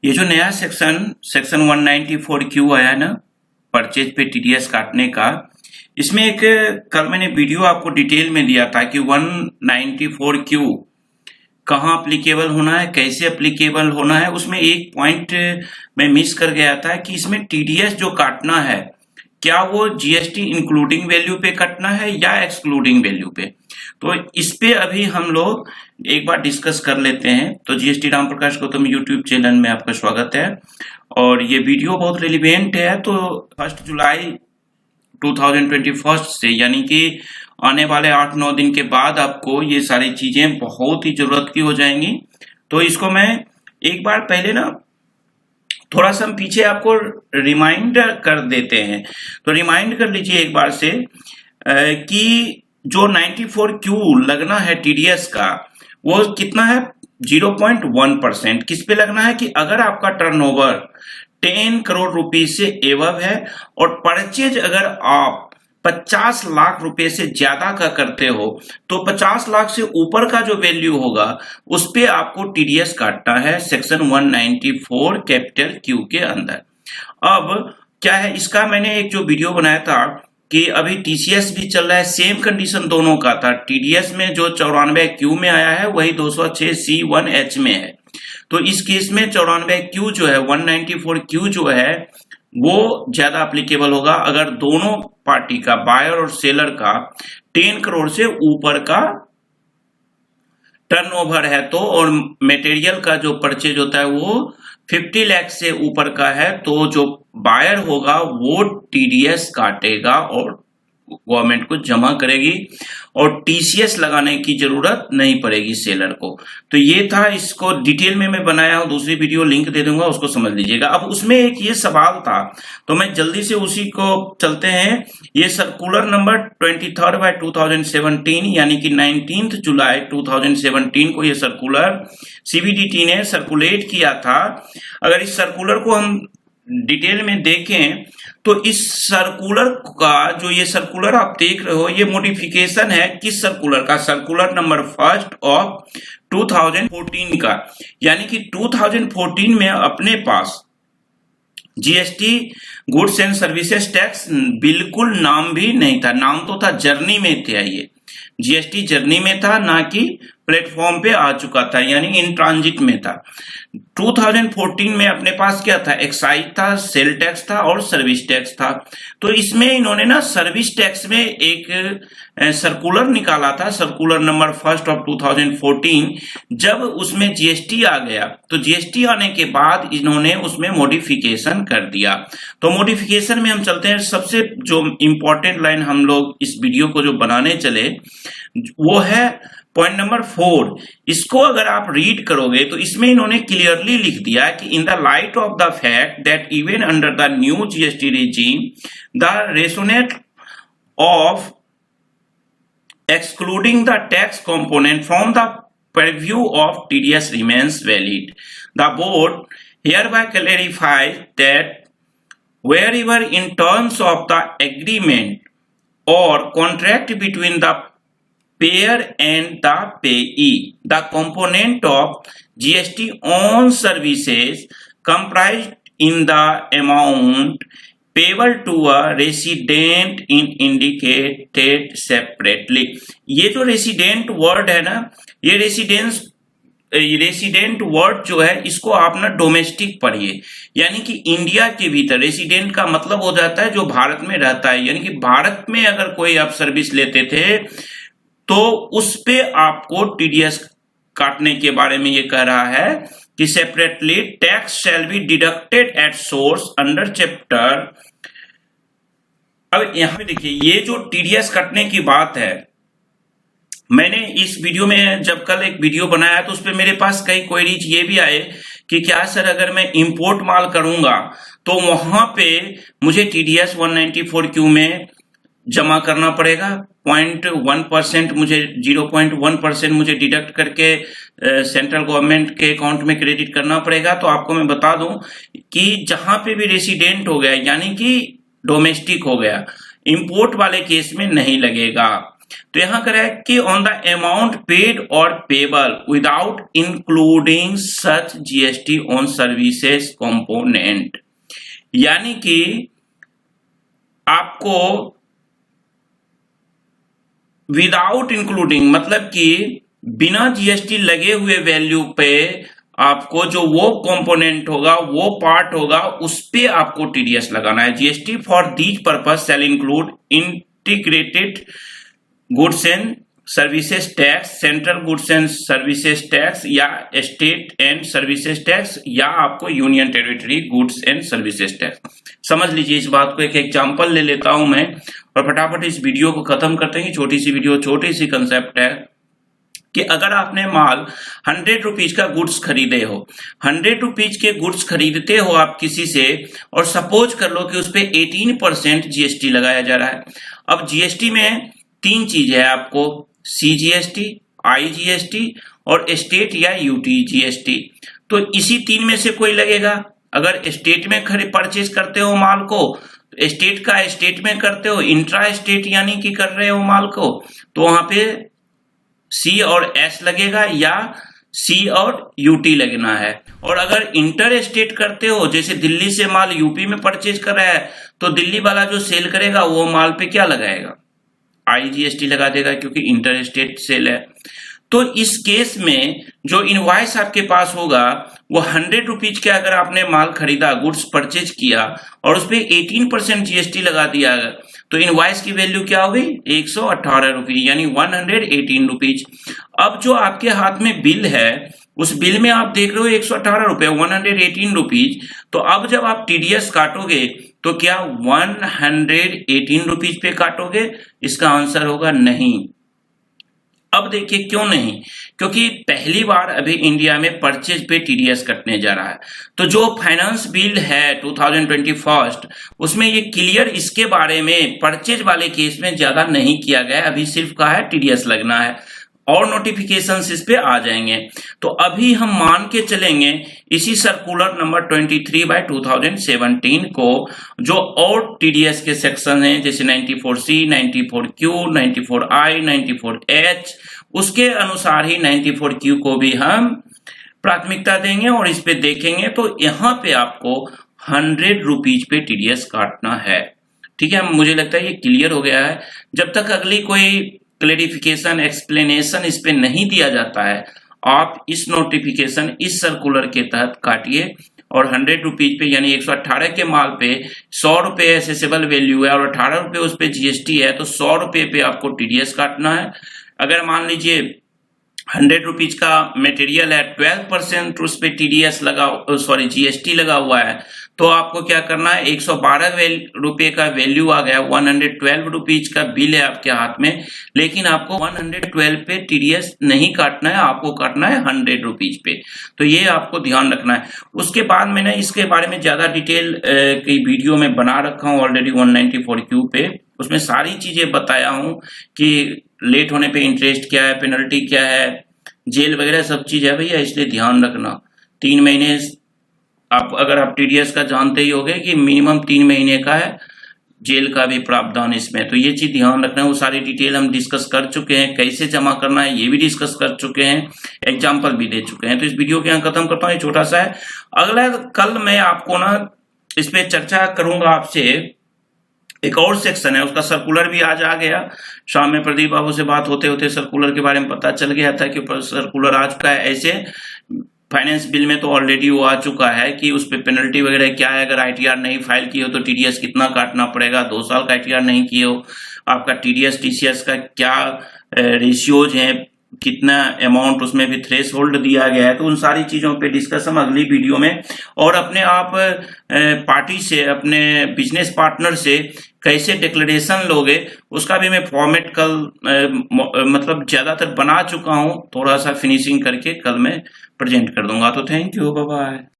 ये जो नया सेक्शन 194Q आया ना, परचेज पे टीडीएस काटने का, इसमें एक कल मैंने वीडियो आपको डिटेल में दिया था कि 194Q कहाँ अप्लीकेबल होना है, कैसे अप्लीकेबल होना है। उसमें एक पॉइंट मैं मिस कर गया था कि इसमें टीडीएस जो काटना है, क्या वो जीएसटी इंक्लूडिंग वैल्यू पे कटना है या एक्सक्लूडिंग वैल्यू पे। तो इस पे अभी हम लोग एक बार डिस्कस कर लेते हैं। तो GST Ram Prakash Gautam YouTube channel में आपका स्वागत है और ये वीडियो बहुत रिलेवेंट है। तो 1 जुलाई 2021 से, यानी कि आने वाले 8-9 दिन के बाद आपको ये सारी चीजें बहुत ही जरूरत की हो जाएंगी। तो इसको मैं एक बार पहले ना थोड़ा सा हम पीछे आपको रिमाइंड कर देते हैं। तो रिमाइंड कर लीजिए एक बार से कि जो 94Q लगना है टीडीएस का, वो कितना है, 0.1%। किस पे लगना है कि अगर आपका टर्नओवर 10 करोड़ रुपए से एवब है और परचेज अगर आप 50 लाख रुपए से ज्यादा का करते हो, तो 50 लाख से ऊपर का जो वैल्यू होगा उस पे आपको टीडीएस काटना है सेक्शन 194 कैपिटल क्यू के अंदर। अब क्या है, इसका मैंने एक जो वीडियो बनाया था कि अभी टीसीएस भी चल रहा है, सेम कंडीशन दोनों का था। टीडीएस में जो 94Q में आया है वही 206C1H में है। तो इस केस में 94Q जो है, 194Q जो है वो ज्यादा अप्लीकेबल होगा अगर दोनों पार्टी का, बायर और सेलर का 10 करोड़ से ऊपर का टर्नओवर है तो, और मटेरियल का जो परचेज होता है वो 50 लाख से ऊपर का है, तो जो बायर होगा वो टीडीएस काटेगा और गवर्नमेंट को जमा करेगी और टीसीएस लगाने की जरूरत नहीं पड़ेगी सेलर को। तो ये था, इसको डिटेल में मैं बनाया हूं, दूसरी वीडियो लिंक दे दूंगा, उसको समझ लीजिएगा। अब उसमें एक ये सवाल था, तो मैं जल्दी से उसी को चलते हैं। ये सर्कुलर नंबर 23/2017 यानी कि 19 जुलाई 2017 को ये सर्कुलर सीबीडीटी ने सर्कुलेट किया था। अगर इस सर्कुलर को हम डिटेल में देखें तो इस सर्कुलर का, जो ये सर्कुलर आप देख रहे हो, ये मॉडिफिकेशन है किस सर्कुलर का, सर्कुलर नंबर 1 ऑफ 2014 का। यानी कि 2014 में अपने पास GST goods and services tax बिल्कुल नाम भी नहीं था। नाम तो था, जर्नी में थे, ये जीएसटी जर्नी में था, ना कि प्लेटफॉर्म पे आ चुका था, यानी इन ट्रांजिट में था। 2014 में अपने पास क्या था, एक्साइज था, सेल टैक्स था और सर्विस टैक्स था। तो इसमें इन्होंने ना सर्विस टैक्स में एक सर्कुलर निकाला था, सर्कुलर नंबर 1 ऑफ 2014। जब उसमें जीएसटी आ गया तो जीएसटी आने के बाद इन्होंने उसमें मॉडिफिकेशन कर दिया। तो मॉडिफिकेशन में हम चलते हैं। सबसे जो इंपॉर्टेंट लाइन हम लोग इस वीडियो को जो बनाने चले वो है पॉइंट नंबर 4। इसको अगर आप रीड करोगे तो इसमें इन्होंने क्लियरली लिख दिया कि in the light of the fact that even under the new GST regime the rationale of excluding the tax component from the purview of TDS remains valid. The board hereby clarifies that wherever in terms of the agreement or contract between the payer and the payee, the component of GST on services comprised in the amount payable to a resident in indicated separately। ये जो resident word है ना, ये resident word जो है इसको आप ना डोमेस्टिक पढ़िए, यानी कि इंडिया के भीतर। रेसिडेंट का मतलब हो जाता है जो भारत में रहता है, यानी कि भारत में अगर कोई आप सर्विस लेते थे तो उस पे आपको टीडीएस काटने के बारे में ये कह रहा है कि separately tax shall be deducted at source under chapter. अब यहां पे देखिए, ये जो टीडीएस कटने की बात है, मैंने इस वीडियो में जब कल एक वीडियो बनाया तो उस पर मेरे पास कई क्वेरीज ये भी आए कि क्या सर अगर मैं इंपोर्ट माल करूंगा तो वहां पे मुझे टीडीएस 194Q में जमा करना पड़ेगा, 0.1% मुझे 0.1% मुझे डिडक्ट करके सेंट्रल गवर्नमेंट के अकाउंट में क्रेडिट करना पड़ेगा। तो आपको मैं बता दूं कि जहां पे भी रेसिडेंट हो गया, यानी कि डोमेस्टिक हो गया, इंपोर्ट वाले केस में नहीं लगेगा। तो यहां कह रहा है कि ऑन द अमाउंट पेड और payable without including such GST on services component, यानी कि आपको विदाउट इंक्लूडिंग मतलब कि बिना जीएसटी लगे हुए वैल्यू पे आपको जो वो कंपोनेंट होगा, वो पार्ट होगा, उस पे आपको टीडीएस लगाना है। GST for these purpose shall include integrated goods and services tax, central goods and services tax या स्टेट एंड सर्विसेज टैक्स या आपको union territory goods and services tax. समझ लीजिए इस बात को। एक एग्जांपल ले लेता हूं मैं और फटाफट इस वीडियो को खत्म करते हैं। छोटी सी वीडियो, छोटी सी कंसेप्ट है कि अगर आपने माल 100 रुपीज का गुड्स खरीदे हो, 100 रुपीज के गुड्स खरीदते हो आप किसी से, और सपोज कर लो कि उस पर 18% जीएसटी लगाया जा रहा है। अब जीएसटी में 3 चीज है आपको, सीजीएसटी, आईजीएसटी और स्टेट या यूटी जीएसटी। तो इसी 3 में से कोई लगेगा। अगर स्टेट में परचेज करते हो माल को, स्टेट का स्टेट में करते हो, इंट्रा स्टेट यानी कि कर रहे हो माल को, तो वहां पे सी और एस लगेगा या सी और यूटी लगना है। और अगर इंटर स्टेट करते हो, जैसे दिल्ली से माल यूपी में परचेज कर रहा है, तो दिल्ली वाला जो सेल करेगा वो माल पे क्या लगाएगा, आईजीएसटी लगा देगा, क्योंकि इंटर स्टेट सेल है। तो इस केस में जो इनवॉइस आपके पास होगा वो 100 रुपीज के अगर आपने माल खरीदा, गुड्स परचेज किया और उस पर 18% जीएसटी लगा दिया, तो इनवॉइस की वैल्यू क्या हो गई, 118 रुपीज, यानी 118 रुपीज। अब जो आपके हाथ में बिल है, उस बिल में आप देख रहे हो 118 रुपए, 118 रुपीज। तो अब जब आप टीडीएस काटोगे तो क्या 118 रुपीज पे काटोगे? इसका आंसर होगा नहीं। अब देखिए क्यों नहीं, क्योंकि पहली बार अभी इंडिया में परचेज पे टीडीएस कटने जा रहा है। तो जो फाइनेंस बिल है 2021, उसमें ये क्लियर इसके बारे में परचेज वाले केस में ज्यादा नहीं किया गया, अभी सिर्फ कहा है टीडीएस लगना है और नोटिफिकेशंस इस पे आ जाएंगे। तो अभी हम मान के चलेंगे इसी सर्कुलर नंबर 23/2017 को, जो और टीडीएस के सेक्शन हैं जैसे 94C, 94Q, 94I, 94H, उसके अनुसार ही 94Q को भी हम प्राथमिकता देंगे और इस पे देखेंगे। तो यहाँ पे आपको 100 रुपीज पे टीडीएस काटना है। ठीक है, मुझे लगता है ये क्लियर हो गया है। जब तक अगली कोई क्लेरिफिकेशन, एक्सप्लेनेशन इस पे नहीं दिया जाता है, आप इस नोटिफिकेशन, इस सर्कुलर के तहत काटिए और 100 रुपीज पे, यानी 118 के माल पे 100 रुपए एसेसेबल वैल्यू है और 18 रुपए उस पे जीएसटी है, तो 100 रुपए पे आपको टीडीएस काटना है। अगर मान लीजिए 100 रुपीज का मटेरियल है, 12% उस पे टीडीएस जीएसटी लगा हुआ है, तो आपको क्या करना है, 112 रुपए का वैल्यू आ गया, 112 रुपीज का बिल है आपके हाथ में, लेकिन आपको 112 पे टीडीएस नहीं काटना है, आपको काटना है 100 रुपीज पे। तो ये आपको ध्यान रखना है। उसके बाद मैंने इसके बारे में ज्यादा डिटेल की वीडियो में बना रखा हूँ ऑलरेडी 194Q पे, उसमें सारी चीजें बताया हूँ कि लेट होने पे इंटरेस्ट क्या है, पेनल्टी क्या है, जेल वगैरह सब चीज है भैया, इसलिए ध्यान रखना। 3 महीने आप, अगर आप टीडीएस का जानते ही होंगे कि मिनिमम 3 महीने का है, जेल का भी प्रावधान इसमें, तो ये चीज ध्यान रखना है। वो सारी डिटेल हम डिस्कस कर चुके हैं, कैसे जमा करना है ये भी डिस्कस कर चुके हैं, एग्जाम्पल भी दे चुके हैं। तो इस वीडियो के यहाँ खत्म करता हूँ, ये छोटा सा है। अगला कल मैं आपको ना इस पे चर्चा करूंगा आपसे, एक और सेक्शन है उसका, सर्कुलर भी आज आ गया। शाम में प्रदीप बाबू से बात होते होते सर्कुलर के बारे में पता चल गया था कि सर्कुलर आ चुका है। ऐसे फाइनेंस बिल में तो ऑलरेडी वो आ चुका है कि उस पर पेनल्टी वगैरह क्या है, अगर आईटीआर नहीं फाइल किए हो तो टीडीएस कितना काटना पड़ेगा, 2 साल का आईटीआर नहीं किए हो, आपका टीडीएस टीसीएस का क्या रेशियोज है, कितना अमाउंट उसमें भी थ्रेश होल्ड दिया गया है। तो उन सारी चीजों पे डिस्कस हम अगली वीडियो में, और अपने आप पार्टी से, अपने बिजनेस पार्टनर से कैसे डिक्लेरेशन लोगे उसका भी मैं फॉर्मेट कल मतलब ज्यादातर बना चुका हूं, थोड़ा सा फिनिशिंग करके कल मैं प्रेजेंट कर दूंगा। तो थैंक यू, बाय बाय।